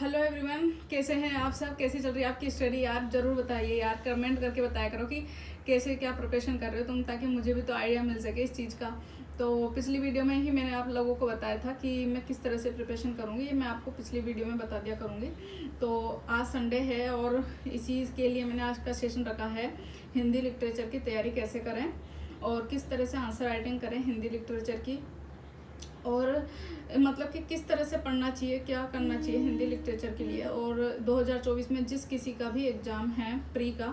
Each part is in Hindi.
हेलो एवरीवन, कैसे हैं आप सब? कैसी चल रही है आपकी स्टडी? यार ज़रूर बताइए यार, कमेंट करके बताया करो कि कैसे क्या प्रिपरेशन कर रहे हो तुम, ताकि मुझे भी तो आइडिया मिल सके इस चीज़ का। तो पिछली वीडियो में ही मैंने आप लोगों को बताया था कि मैं किस तरह से प्रिपरेशन करूँगी, ये मैं आपको पिछली वीडियो में बता दिया करूँगी। तो आज संडे है और इसी के लिए मैंने आज का सेशन रखा है हिंदी लिटरेचर की तैयारी कैसे करें और किस तरह से आंसर राइटिंग करें हिंदी लिटरेचर की, और मतलब कि किस तरह से पढ़ना चाहिए, क्या करना चाहिए हिंदी लिटरेचर के लिए। और 2024 में जिस किसी का भी एग्ज़ाम है प्री का,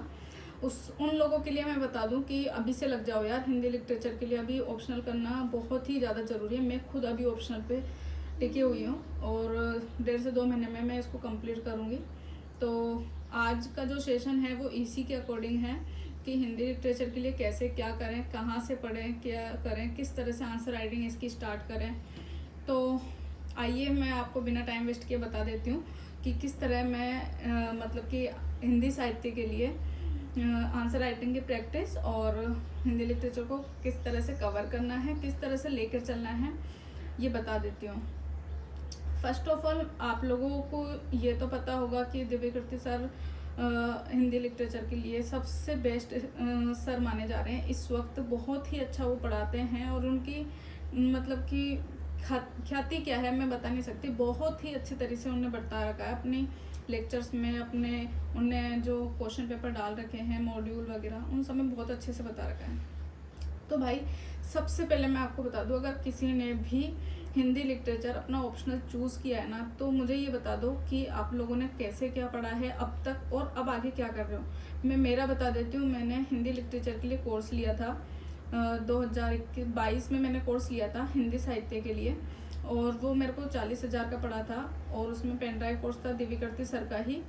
उन लोगों के लिए मैं बता दूं कि अभी से लग जाओ यार हिंदी लिटरेचर के लिए। अभी ऑप्शनल करना बहुत ही ज़्यादा ज़रूरी है। मैं खुद अभी ऑप्शनल पे टिकी हुई हूँ और 1.5 से 2 महीने में मैं इसको कंप्लीट करूँगी। तो आज का जो सेशन है वो इसी के अकॉर्डिंग है कि हिंदी लिटरेचर के लिए कैसे क्या करें, कहाँ से पढ़ें, क्या करें, किस तरह से आंसर राइटिंग इसकी स्टार्ट करें। तो आइए मैं आपको बिना टाइम वेस्ट किए बता देती हूँ कि किस तरह मैं मतलब कि हिंदी साहित्य के लिए आंसर राइटिंग की प्रैक्टिस और हिंदी लिटरेचर को किस तरह से कवर करना है, किस तरह से लेकर चलना है, ये बता देती हूँ। फर्स्ट ऑफ ऑल आप लोगों को ये तो पता होगा कि दिव्यकृति सर हिंदी लिटरेचर के लिए सबसे बेस्ट सर माने जा रहे हैं इस वक्त। बहुत ही अच्छा वो पढ़ाते हैं और उनकी मतलब कि ख्याति क्या है मैं बता नहीं सकती। बहुत ही अच्छे तरीके से उन्होंने बता रखा है अपनी लेक्चर्स में, उनने जो क्वेश्चन पेपर डाल रखे हैं मॉड्यूल वगैरह, उन सब में बहुत अच्छे से बता रखा है। तो भाई सबसे पहले मैं आपको बता दूं, अगर किसी ने भी हिंदी लिटरेचर अपना ऑप्शनल चूज़ किया है ना, तो मुझे ये बता दो कि आप लोगों ने कैसे क्या पढ़ा है अब तक और अब आगे क्या कर रहे हो। मैं मेरा बता देती हूँ। मैंने हिंदी लिटरेचर के लिए कोर्स लिया था 2022 में मैंने कोर्स लिया था हिंदी साहित्य के लिए, और वो मेरे को 40,000 का पड़ा था। और उसमें पेन ड्राइव कोर्स था दिव्यकृति सर का ही,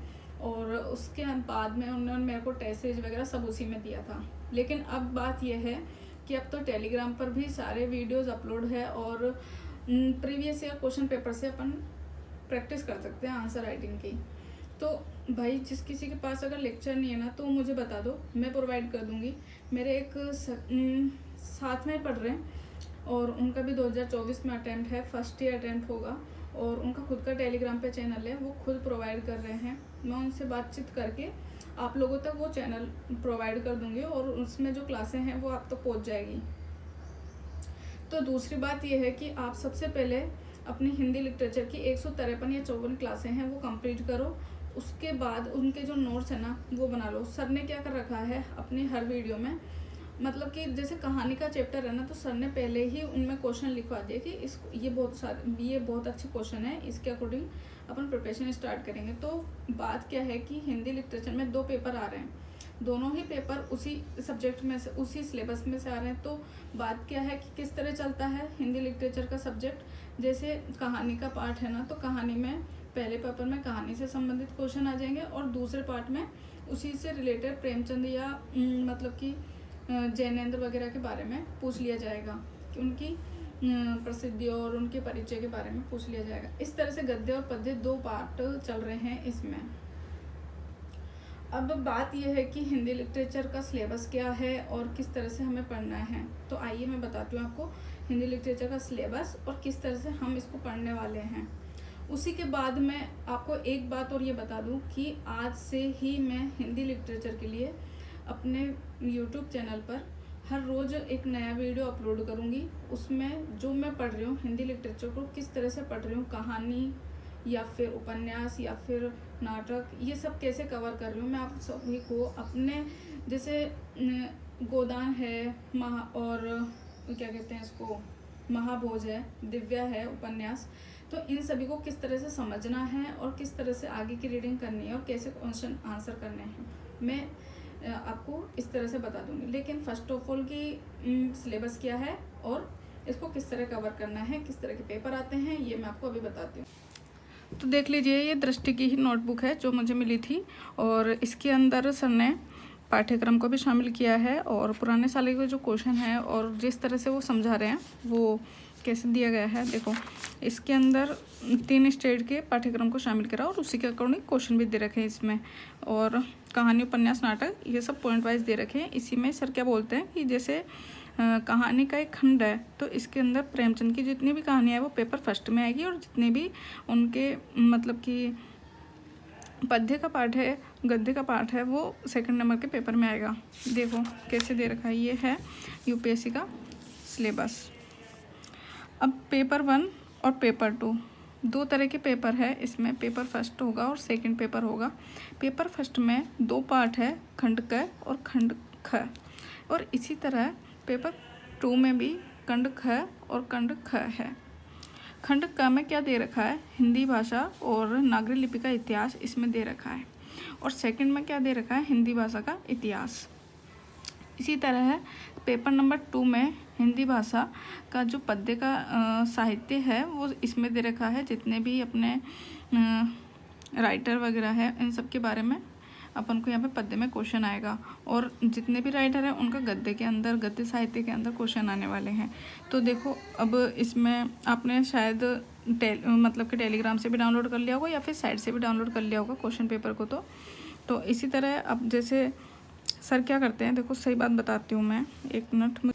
और उसके बाद में उन्होंने मेरे को टेसेज वगैरह सब उसी में दिया था। लेकिन अब बात यह है कि अब तो टेलीग्राम पर भी सारे वीडियोस अपलोड है और प्रीवियस ईयर क्वेश्चन पेपर से अपन प्रैक्टिस कर सकते हैं आंसर राइटिंग की। तो भाई जिस किसी के पास अगर लेक्चर नहीं है ना, तो मुझे बता दो, मैं प्रोवाइड कर दूंगी। मेरे एक साथ में पढ़ रहे हैं और उनका भी 2024 में अटेम्प्ट है, फर्स्ट ईयर अटेम्प्ट होगा, और उनका खुद का टेलीग्राम पे चैनल है, वो खुद प्रोवाइड कर रहे हैं। मैं उनसे बातचीत करके आप लोगों तक वो चैनल प्रोवाइड कर दूंगी और उसमें जो क्लासें हैं वो आप तक पहुंच जाएगी। तो दूसरी बात यह है कि आप सबसे पहले अपनी हिंदी लिटरेचर की 153 या 54 क्लासें हैं वो कंप्लीट करो। उसके बाद उनके जो नोट्स है ना वो बना लो। सर ने क्या कर रखा है अपनी हर वीडियो में, मतलब कि जैसे कहानी का चैप्टर है ना, तो सर ने पहले ही उनमें क्वेश्चन लिखवा दिए कि ये बहुत अच्छे क्वेश्चन है, इसके अकॉर्डिंग अपन प्रिपरेशन स्टार्ट करेंगे। तो बात क्या है कि हिंदी लिटरेचर में 2 पेपर आ रहे हैं, दोनों ही पेपर उसी सब्जेक्ट में से, उसी सिलेबस में से आ रहे हैं। तो बात क्या है कि किस तरह चलता है हिंदी लिटरेचर का सब्जेक्ट। जैसे कहानी का पार्ट है ना, तो कहानी में पहले पेपर में कहानी से संबंधित क्वेश्चन आ जाएंगे और दूसरे पार्ट में उसी से रिलेटेड प्रेमचंद या मतलब कि जैनेंद्र वगैरह के बारे में पूछ लिया जाएगा, कि उनकी प्रसिद्धि और उनके परिचय के बारे में पूछ लिया जाएगा। इस तरह से गद्य और पद्य 2 पार्ट चल रहे हैं इसमें। अब बात यह है कि हिंदी लिटरेचर का सिलेबस क्या है और किस तरह से हमें पढ़ना है। तो आइए मैं बताती हूँ आपको हिंदी लिटरेचर का सिलेबस और किस तरह से हम इसको पढ़ने वाले हैं। उसी के बाद मैं आपको एक बात और ये बता दूँ कि आज से ही मैं हिंदी लिटरेचर के लिए अपने YouTube चैनल पर हर रोज़ एक नया वीडियो अपलोड करूँगी। उसमें जो मैं पढ़ रही हूँ हिंदी लिटरेचर को किस तरह से पढ़ रही हूँ, कहानी या फिर उपन्यास या फिर नाटक, ये सब कैसे कवर कर रही हूँ, मैं आप सभी को अपने जैसे गोदान है और क्या कहते हैं इसको, महाभोज है, दिव्या है उपन्यास, तो इन सभी को किस तरह से समझना है और किस तरह से आगे की रीडिंग करनी है और कैसे क्वेश्चन आंसर करने हैं, मैं आपको इस तरह से बता दूंगी। लेकिन फर्स्ट ऑफ ऑल की सिलेबस क्या है और इसको किस तरह कवर करना है, किस तरह के पेपर आते हैं, ये मैं आपको अभी बताती हूँ। तो देख लीजिए, ये दृष्टि की ही नोटबुक है जो मुझे मिली थी, और इसके अंदर सर ने पाठ्यक्रम को भी शामिल किया है और पुराने साल के जो क्वेश्चन हैं और जिस तरह से वो समझा रहे हैं वो कैसे दिया गया है। देखो इसके अंदर 3 स्टेज के पाठ्यक्रम को शामिल करा और उसी के अकॉर्डिंग क्वेश्चन भी दे रखे हैं इसमें, और कहानी उपन्यास नाटक ये सब पॉइंट वाइज दे रखे हैं। इसी में सर क्या बोलते हैं कि जैसे कहानी का एक खंड है, तो इसके अंदर प्रेमचंद की जितनी भी कहानियाँ है वो पेपर फर्स्ट में आएगी, और जितने भी उनके मतलब कि पद्य का पार्ट है, गद्य का पार्ट है, वो सेकंड नंबर के पेपर में आएगा। देखो कैसे दे रखा है, ये है यूपीएससी का सिलेबस। अब पेपर 1 और पेपर 2 दो तरह के पेपर है इसमें। पेपर फर्स्ट होगा और सेकंड पेपर होगा। पेपर फर्स्ट में 2 पार्ट है, खंड क और खंड ख। और इसी तरह पेपर 2 में भी खंड ख और खंड ख है। खंड क में क्या दे रखा है, हिंदी भाषा और नागरी लिपि का इतिहास इसमें दे रखा है। और सेकंड में क्या दे रखा है, हिंदी भाषा का इतिहास। इसी तरह है पेपर नंबर 2 में हिंदी भाषा का जो पद्य का साहित्य है वो इसमें दे रखा है। जितने भी अपने राइटर वगैरह है इन सब के बारे में अपन को यहाँ पे पद्य में क्वेश्चन आएगा। और जितने भी राइटर हैं उनका गद्य के अंदर, गद्य साहित्य के अंदर क्वेश्चन आने वाले हैं। तो देखो अब इसमें आपने शायद मतलब कि टेलीग्राम से भी डाउनलोड कर लिया होगा या फिर साइट से भी डाउनलोड कर लिया होगा क्वेश्चन पेपर को। तो इसी तरह अब जैसे सर क्या करते हैं, देखो सही बात बताती हूँ मैं, एक मिनट।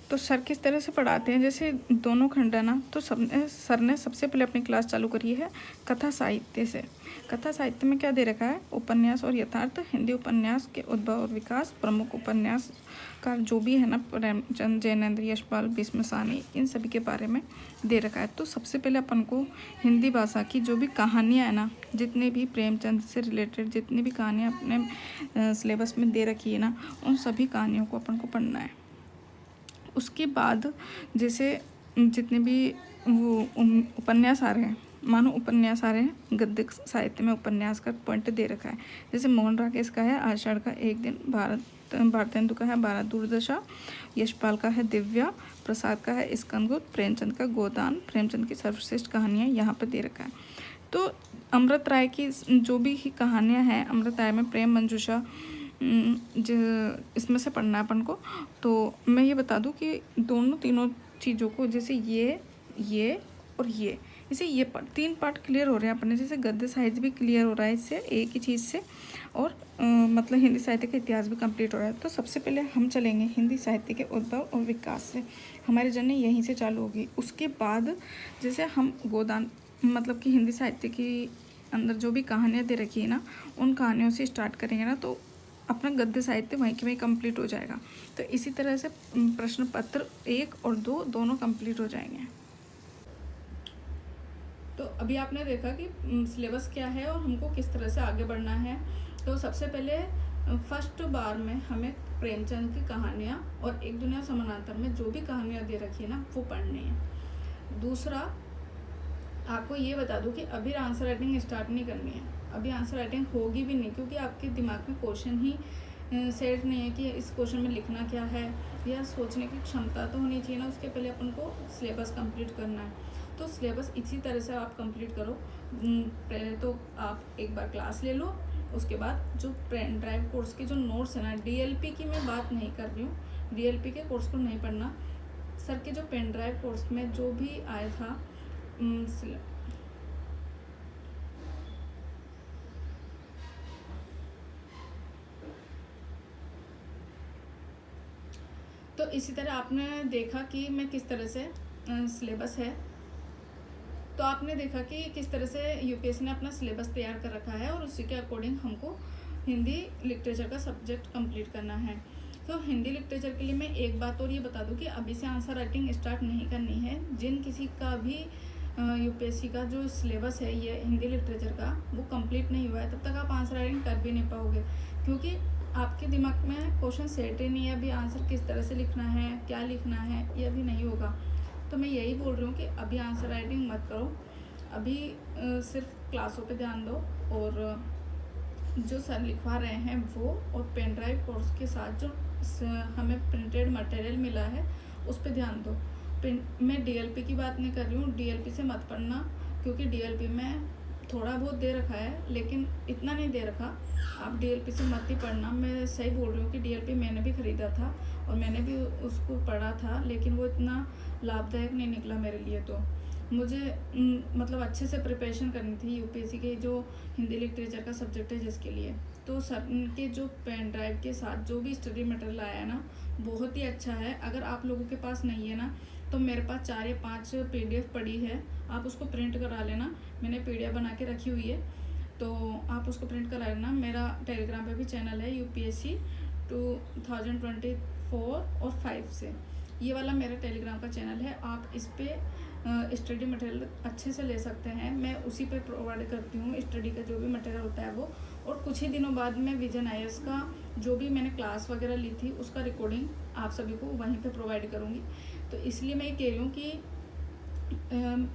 तो सर किस तरह से पढ़ाते हैं, जैसे दोनों खंड है ना, तो सर ने सबसे पहले अपनी क्लास चालू करी है कथा साहित्य से। कथा साहित्य में क्या दे रखा है, उपन्यास और यथार्थ, हिंदी उपन्यास के उद्भव और विकास, प्रमुख उपन्यासकार जो भी है ना, प्रेमचंद, जैनेन्द्र, यशपाल, भीष्म सानी, इन सभी के बारे में दे रखा है। तो सबसे पहले अपन को हिंदी भाषा की जो भी कहानियाँ है ना, जितने भी प्रेमचंद से रिलेटेड जितनी भी कहानियाँ अपने सिलेबस में दे रखी है ना, उन सभी कहानियों को अपन को पढ़ना है। उसके बाद जैसे जितने भी वो उपन्यास आ रहे हैं, मानो उपन्यास आ रहे हैं, गद्य साहित्य में उपन्यास का पॉइंट दे रखा है। जैसे मोहन राकेश का है आषाढ़ का एक दिन, भारतेंदु का है भारत दुर्दशा, यशपाल का है दिव्या, प्रसाद का है स्कंदगुप्त, प्रेमचंद का गोदान, प्रेमचंद की सर्वश्रेष्ठ कहानियाँ यहाँ पर दे रखा है। तो अमृत राय की जो भी कहानियाँ हैं, अमृत राय में प्रेम मंजूषा जो इसमें से पढ़ना है अपन को। तो मैं ये बता दूं कि तीनों चीज़ों को, जैसे ये और ये, इसे ये 3 पार्ट क्लियर हो रहे हैं अपने। जैसे गद्य साहित्य भी क्लियर हो रहा है इससे, एक ही चीज़ से। और मतलब हिंदी साहित्य का इतिहास भी कंप्लीट हो रहा है। तो सबसे पहले हम चलेंगे हिंदी साहित्य के उद्भव और विकास से, हमारी जर्नी यहीं से चालू होगी। उसके बाद जैसे हम गोदान मतलब कि हिंदी साहित्य की अंदर जो भी कहानियाँ दे रखी है ना, उन कहानियों से स्टार्ट करेंगे ना, तो अपना गद्य साहित्य वहीं के वहीं कंप्लीट हो जाएगा। तो इसी तरह से प्रश्न पत्र 1 और 2 दोनों कंप्लीट हो जाएंगे। तो अभी आपने देखा कि सिलेबस क्या है और हमको किस तरह से आगे बढ़ना है। तो सबसे पहले फर्स्ट बार में हमें प्रेमचंद की कहानियाँ और एक दुनिया समानांतर में जो भी कहानियाँ दे रखी है ना, वो पढ़नी है। दूसरा, आपको ये बता दूं कि अभी आंसर राइटिंग स्टार्ट नहीं करनी है। अभी आंसर राइटिंग होगी भी नहीं, क्योंकि आपके दिमाग में क्वेश्चन ही सेट नहीं है कि इस क्वेश्चन में लिखना क्या है, या सोचने की क्षमता तो होनी चाहिए ना। उसके पहले अपन को सिलेबस कंप्लीट करना है। तो सिलेबस इसी तरह से आप कंप्लीट करो। पहले तो आप एक बार क्लास ले लो, उसके बाद जो पेन ड्राइव कोर्स के जो नोट्स है ना, डीएलपी की मैं बात नहीं कर रही हूँ, डीएलपी के कोर्स को नहीं पढ़ना। सर के जो पेन ड्राइव कोर्स में जो भी आया था, तो इसी तरह आपने देखा कि मैं किस तरह से सिलेबस है। तो आपने देखा कि किस तरह से यूपीएससी ने अपना सिलेबस तैयार कर रखा है और उसी के अकॉर्डिंग हमको हिंदी लिटरेचर का सब्जेक्ट कंप्लीट करना है। तो हिंदी लिटरेचर के लिए मैं एक बात और ये बता दूं कि अभी से आंसर राइटिंग स्टार्ट नहीं करनी है। जिन किसी का भी यूपीएससी का जो सिलेबस है ये हिंदी लिटरेचर का, वो कंप्लीट नहीं हुआ है, तब तक आप आंसर राइटिंग कर भी नहीं पाओगे, क्योंकि आपके दिमाग में क्वेश्चन सेट ही नहीं है। अभी आंसर किस तरह से लिखना है, क्या लिखना है, ये अभी नहीं होगा। तो मैं यही बोल रही हूँ कि अभी आंसर राइटिंग मत करो, अभी सिर्फ क्लासों पे ध्यान दो, और जो सर लिखवा रहे हैं वो, और पेन ड्राइव कोर्स के साथ जो हमें प्रिंटेड मटेरियल मिला है उस पर ध्यान दो। मैं डीएलपी की बात नहीं कर रही हूँ, डीएलपी से मत पढ़ना, क्योंकि डीएलपी में थोड़ा बहुत दे रखा है लेकिन इतना नहीं दे रखा। आप डीएलपी से मत ही पढ़ना। मैं सही बोल रही हूँ कि डीएलपी मैंने भी ख़रीदा था और मैंने भी उसको पढ़ा था, लेकिन वो इतना लाभदायक नहीं निकला मेरे लिए। तो मुझे मतलब अच्छे से प्रिपरेशन करनी थी यूपीएससी के जो हिंदी लिटरेचर का सब्जेक्ट है जिसके लिए। तो सर के जो पेन ड्राइव के साथ जो भी स्टडी मटेरियल आया है ना, बहुत ही अच्छा है। अगर आप लोगों के पास नहीं है ना, तो मेरे पास 4 या 5 PDF पड़ी है, आप उसको प्रिंट करा लेना। मैंने PDF बना के रखी हुई है, तो आप उसको प्रिंट करा लेना। मेरा टेलीग्राम पे भी चैनल है UPSC 2024 और 5 से, ये वाला मेरा टेलीग्राम का चैनल है। आप इस पर स्टडी मटेरियल अच्छे से ले सकते हैं। मैं उसी पे प्रोवाइड करती हूँ स्टडी का जो भी मटेरियल होता है वो। और कुछ ही दिनों बाद मैं विजन IAS का जो भी मैंने क्लास वगैरह ली थी उसका रिकॉर्डिंग आप सभी को वहीं पे प्रोवाइड करूँगी। तो इसलिए मैं ये कह रही हूँ कि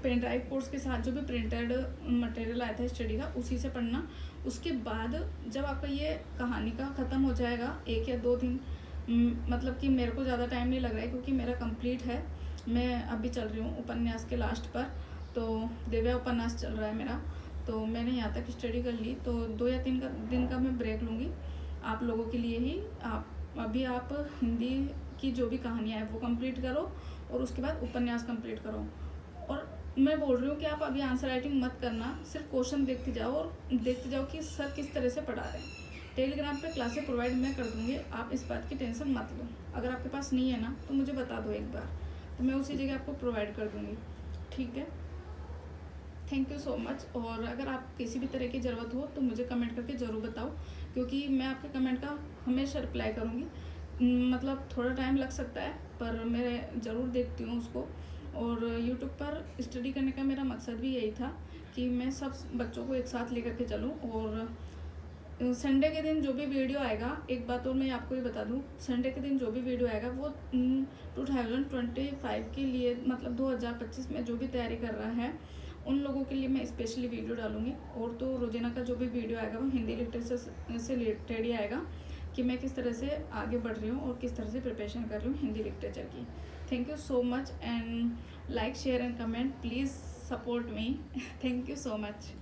पेन ड्राइव कोर्स के साथ जो भी प्रिंटेड मटेरियल आया था स्टडी का उसी से पढ़ना। उसके बाद जब आपका ये कहानी का ख़त्म हो जाएगा 1 या 2 दिन, मतलब कि मेरे को ज़्यादा टाइम नहीं लग रहा है क्योंकि मेरा कंप्लीट है। मैं अभी चल रही हूँ उपन्यास के लास्ट पर, तो देव्या उपन्यास चल रहा है मेरा। तो मैंने यहाँ तक स्टडी कर ली, तो 2 या 3 दिन का मैं ब्रेक लूँगी आप लोगों के लिए ही। आप हिंदी की जो भी कहानियाँ हैं वो कंप्लीट करो और उसके बाद उपन्यास कंप्लीट करो। और मैं बोल रही हूँ कि आप अभी आंसर राइटिंग मत करना, सिर्फ क्वेश्चन देखते जाओ और देखते जाओ कि सर किस तरह से पढ़ा रहे हैं। टेलीग्राम पे क्लासेस प्रोवाइड मैं कर दूँगी, आप इस बात की टेंशन मत लो। अगर आपके पास नहीं है ना तो मुझे बता दो एक बार, तो मैं उसी जगह आपको प्रोवाइड कर दूँगी, ठीक है। Thank you so much. और अगर आप किसी भी तरह की ज़रूरत हो तो मुझे कमेंट करके ज़रूर बताओ, क्योंकि मैं आपके कमेंट का हमेशा रिप्लाई करूँगी। मतलब थोड़ा टाइम लग सकता है पर मैं ज़रूर देखती हूँ उसको। और यूट्यूब पर स्टडी करने का मेरा मकसद भी यही था कि मैं सब बच्चों को एक साथ लेकर के चलूँ। और संडे के दिन जो भी वीडियो आएगा, एक बात और मैं आपको ये बता दूं, संडे के दिन जो भी वीडियो आएगा वो 2025 के लिए, मतलब 2025 में जो भी तैयारी कर रहा है उन लोगों के लिए मैं स्पेशली वीडियो डालूंगी। और तो रोजाना का जो भी वीडियो आएगा वो हिंदी लिटरेचर से रिलेटेड ही आएगा कि मैं किस तरह से आगे बढ़ रही हूँ और किस तरह से प्रिपरेशन कर रही हूँ हिंदी लिटरेचर की। Thank you so much and like share and comment, please support me. Thank you so much.